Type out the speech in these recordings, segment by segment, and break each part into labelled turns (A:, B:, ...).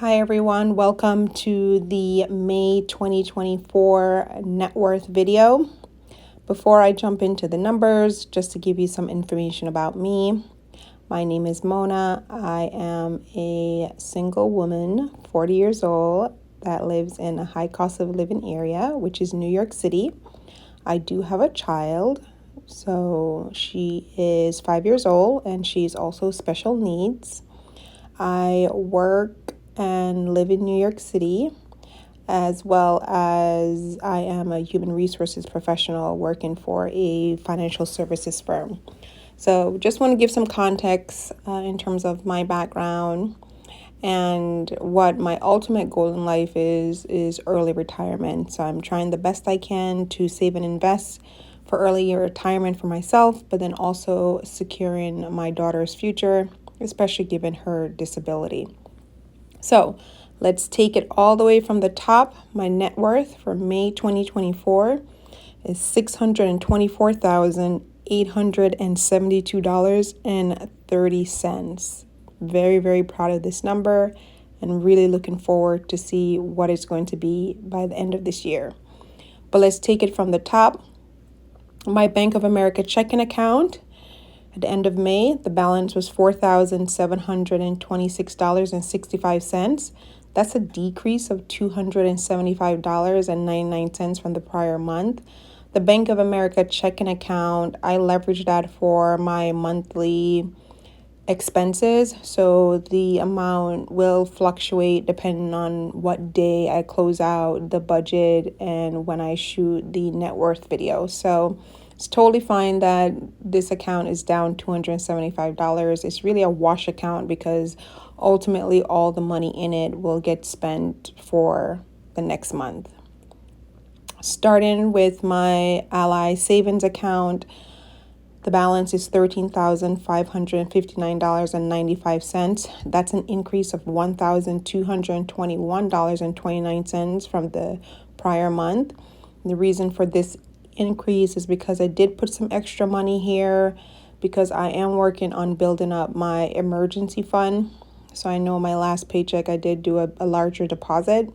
A: Hi everyone, welcome to the May 2024 Networth video. Before I jump into the numbers, just to give you some information about me, my name is Mona. I am a single woman, 40 years old, that lives in a high cost of living area, which is New York City. I do have a child, so she is 5 years old and she's also special needs. I work and live in New York City, as well as I am a human resources professional working for a financial services firm. So just want to give some context in terms of my background and what my ultimate goal in life is early retirement. So I'm trying the best I can to save and invest for early retirement for myself, but then also securing my daughter's future, especially given her disability. So let's take it all the way from the top. My net worth for May 2024 is $624,872.30. Very, very proud of this number and really looking forward to see what it's going to be by the end of this year. But let's take it from the top. My Bank of America checking account, at the end of May, the balance was $4,726.65. That's a decrease of $275.99 from the prior month. The Bank of America checking account, I leverage that for my monthly expenses. So the amount will fluctuate depending on what day I close out the budget and when I shoot the net worth video. So it's totally fine that this account is down $275. It's really a wash account because ultimately all the money in it will get spent for the next month. Starting with my Ally savings account, the balance is $13,559.95. That's an increase of $1,221.29 from the prior month. The reason for this increase is because I did put some extra money here because I am working on building up my emergency fund. So I know my last paycheck I did do a larger deposit,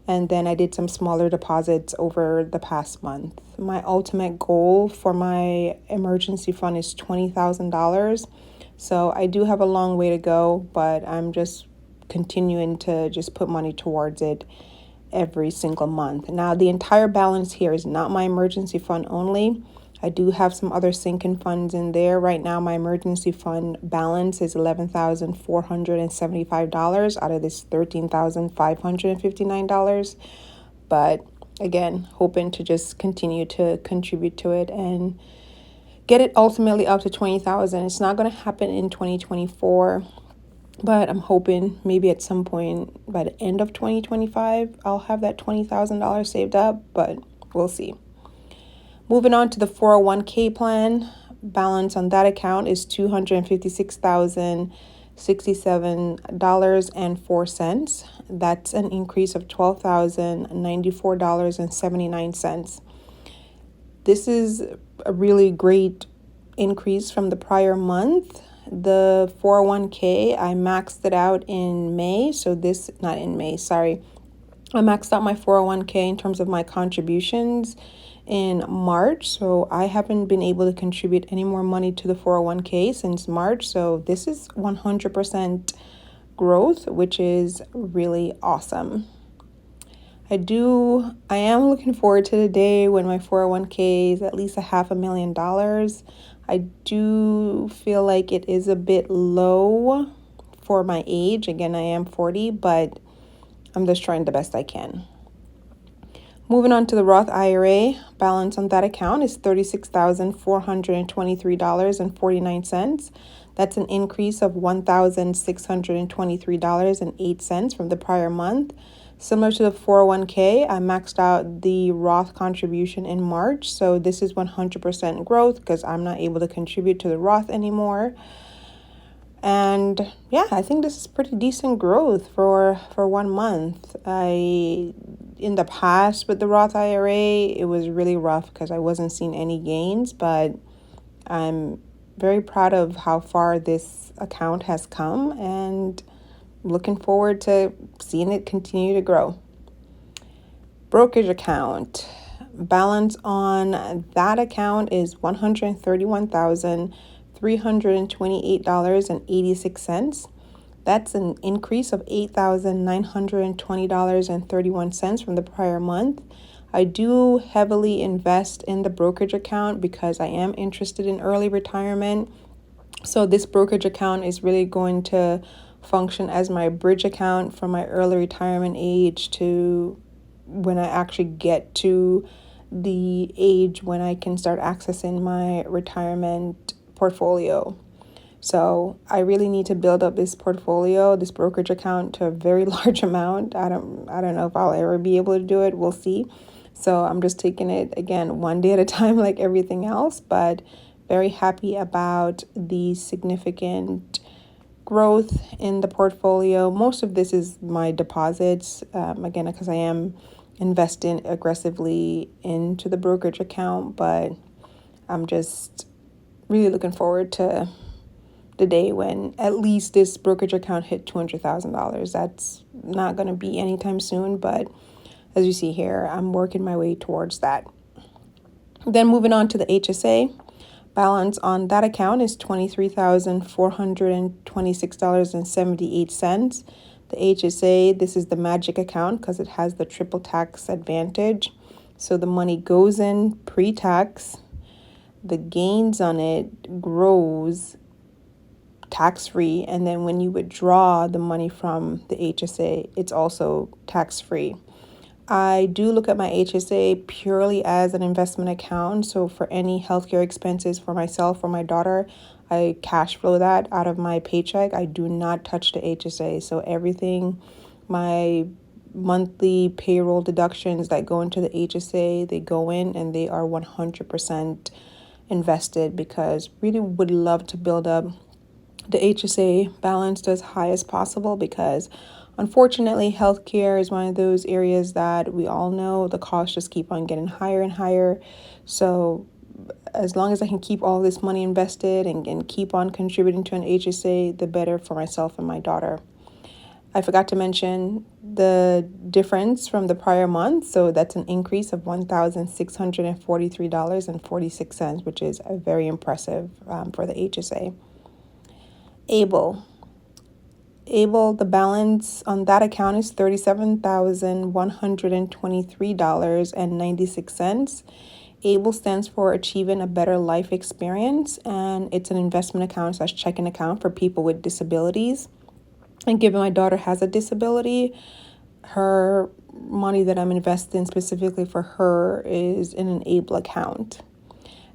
A: and then I did some smaller deposits over the past month. My ultimate goal for my emergency fund is $20,000. So I do have a long way to go, but I'm just continuing to just put money towards it every single month. Now, the entire balance here is not my emergency fund only. I do have some other sinking funds in there. Right now, my emergency fund balance is $11,475 out of this $13,559. But again, hoping to just continue to contribute to it and get it ultimately up to $20,000. It's not going to happen in 2024. But I'm hoping maybe at some point by the end of 2025, I'll have that $20,000 saved up, but we'll see. Moving on to the 401k plan, balance on that account is $256,067.04. That's an increase of $12,094.79. This is a really great increase from the prior month. The 401k, I maxed it out in May. I maxed out my 401k in terms of my contributions in March. So I haven't been able to contribute any more money to the 401k since March. So this is 100% growth, which is really awesome. I am looking forward to the day when my 401k is at least $500,000. I do feel like it is a bit low for my age. Again, I am 40, but I'm just trying the best I can. Moving on to the Roth IRA, balance on that account is $36,423.49. That's an increase of $1,623.08 from the prior month. Similar to the 401k, I maxed out the Roth contribution in March. So this is 100% growth because I'm not able to contribute to the Roth anymore. And yeah, I think this is pretty decent growth for 1 month. In the past with the Roth IRA, it was really rough because I wasn't seeing any gains, but I'm very proud of how far this account has come, and looking forward to seeing it continue to grow. Brokerage account. Balance on that account is $131,328.86. That's an increase of $8,920.31 from the prior month. I do heavily invest in the brokerage account because I am interested in early retirement. So this brokerage account is really going to function as my bridge account from my early retirement age to when I actually get to the age when I can start accessing my retirement portfolio. So I really need to build up this portfolio, this brokerage account, to a very large amount. I don't know if I'll ever be able to do it. We'll see. So I'm just taking it again one day at a time, like everything else, but very happy about the significant growth in the portfolio. Most of this is my deposits, again, because I am investing aggressively into the brokerage account, but I'm just really looking forward to the day when at least this brokerage account hit $200,000. That's not going to be anytime soon, but as you see here, I'm working my way towards that. Then moving on to the HSA. Balance on that account is $23,426.78. The HSA, this is the magic account because it has the triple tax advantage. So the money goes in pre-tax. The gains on it grows tax-free, and then when you withdraw the money from the HSA, it's also tax-free. I do look at my HSA purely as an investment account. So for any healthcare expenses for myself or my daughter, I cash flow that out of my paycheck. I do not touch the HSA. So everything, my monthly payroll deductions that go into the HSA, they go in and they are 100% invested because really would love to build up the HSA balance as high as possible because unfortunately, healthcare is one of those areas that we all know the costs just keep on getting higher and higher. So as long as I can keep all this money invested and keep on contributing to an HSA, the better for myself and my daughter. I forgot to mention the difference from the prior month. So that's an increase of $1,643.46, which is very impressive for the HSA. Able, the balance on that account is $37,123.96. ABLE stands for Achieving a Better Life Experience, and it's an investment account / checking account for people with disabilities. And given my daughter has a disability, her money that I'm investing specifically for her is in an ABLE account.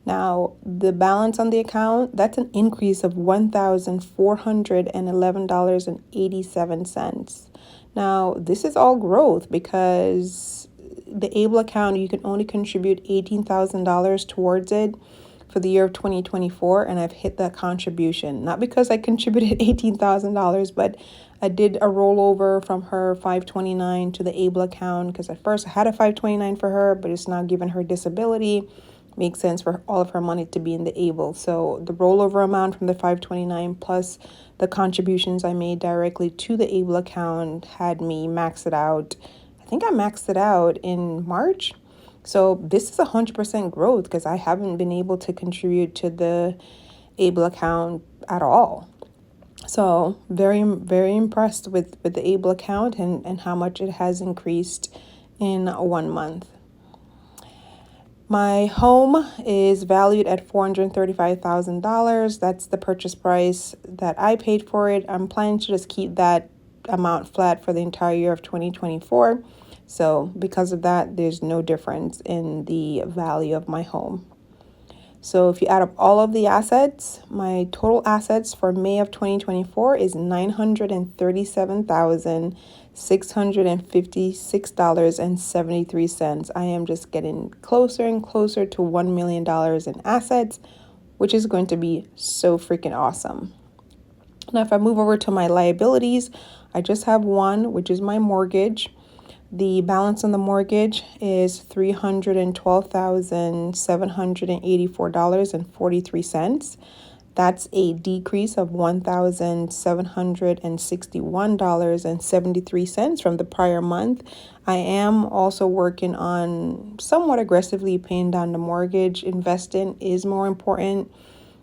A: Now, the balance on the account, that's an increase of $1,411.87. Now, this is all growth because the ABLE account, you can only contribute $18,000 towards it for the year of 2024, and I've hit that contribution. Not because I contributed $18,000, but I did a rollover from her 529 to the ABLE account because at first I had a 529 for her, but it's now given her disability. Makes sense for all of her money to be in the ABLE. So the rollover amount from the 529 plus the contributions I made directly to the ABLE account had me max it out. I think I maxed it out in March. So this is 100% growth because I haven't been able to contribute to the ABLE account at all. So very, very impressed with the ABLE account and how much it has increased in 1 month. My home is valued at $435,000. That's the purchase price that I paid for it. I'm planning to just keep that amount flat for the entire year of 2024. So because of that, there's no difference in the value of my home. So if you add up all of the assets, my total assets for May of 2024 is $937,656.73. I am just getting closer and closer to $1 million in assets, which is going to be so freaking awesome. Now, if I move over to my liabilities, I just have one, which is my mortgage. The balance on the mortgage is $312,784.43. That's a decrease of $1,761.73 from the prior month. I am also working on somewhat aggressively paying down the mortgage. Investing is more important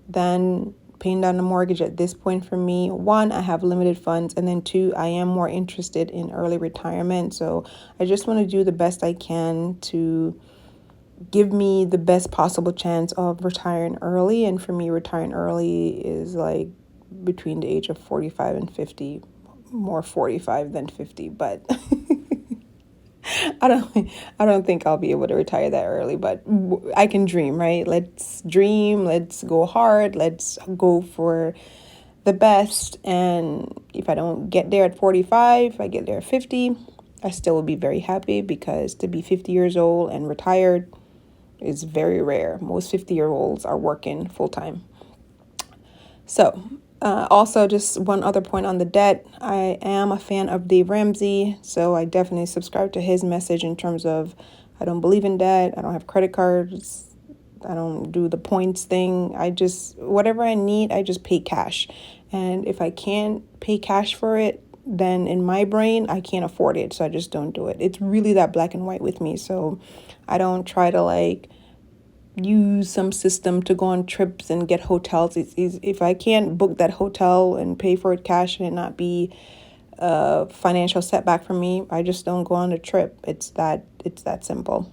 A: than paying down the mortgage at this point for me. One, I have limited funds, and then two, I am more interested in early retirement. So I just want to do the best I can to give me the best possible chance of retiring early. And for me, retiring early is like between the age of 45 and 50, more 45 than 50, but I don't think I'll be able to retire that early, but I can dream, right? Let's dream, let's go hard, let's go for the best. And if I don't get there at 45, I get there at 50, I still will be very happy, because to be 50 years old and retired is very rare. Most 50-year-olds are working full time. So, also, just one other point on the debt. I am a fan of Dave Ramsey, so I definitely subscribe to his message in terms of I don't believe in debt, I don't have credit cards, I don't do the points thing. I just, whatever I need, I just pay cash. And if I can't pay cash for it, then in my brain, I can't afford it, so I just don't do it. It's really that black and white with me, so I don't try to like use some system to go on trips and get hotels. If I can't book that hotel and pay for it cash and it not be a financial setback for me, I just don't go on a trip. It's that simple.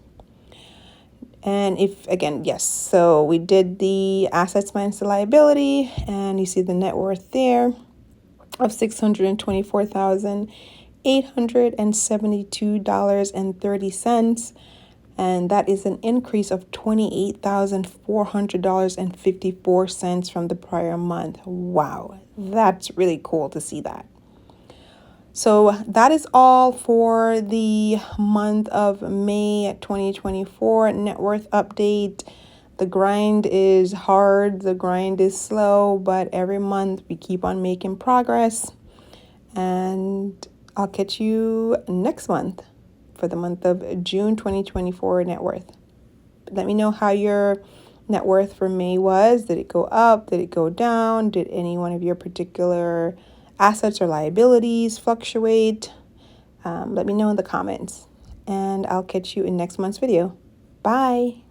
A: And if, again, yes, so we did the assets minus the liability, and you see the net worth there of $624,872.30. And that is an increase of $28,400.54 from the prior month. Wow, that's really cool to see that. So that is all for the month of May 2024 net worth update. The grind is hard, the grind is slow, but every month we keep on making progress. And I'll catch you next month for the month of June 2024 net worth. Let me know how your net worth for May was. Did it go up? Did it go down? Did any one of your particular assets or liabilities fluctuate? Let me know in the comments, and I'll catch you in next month's video. Bye.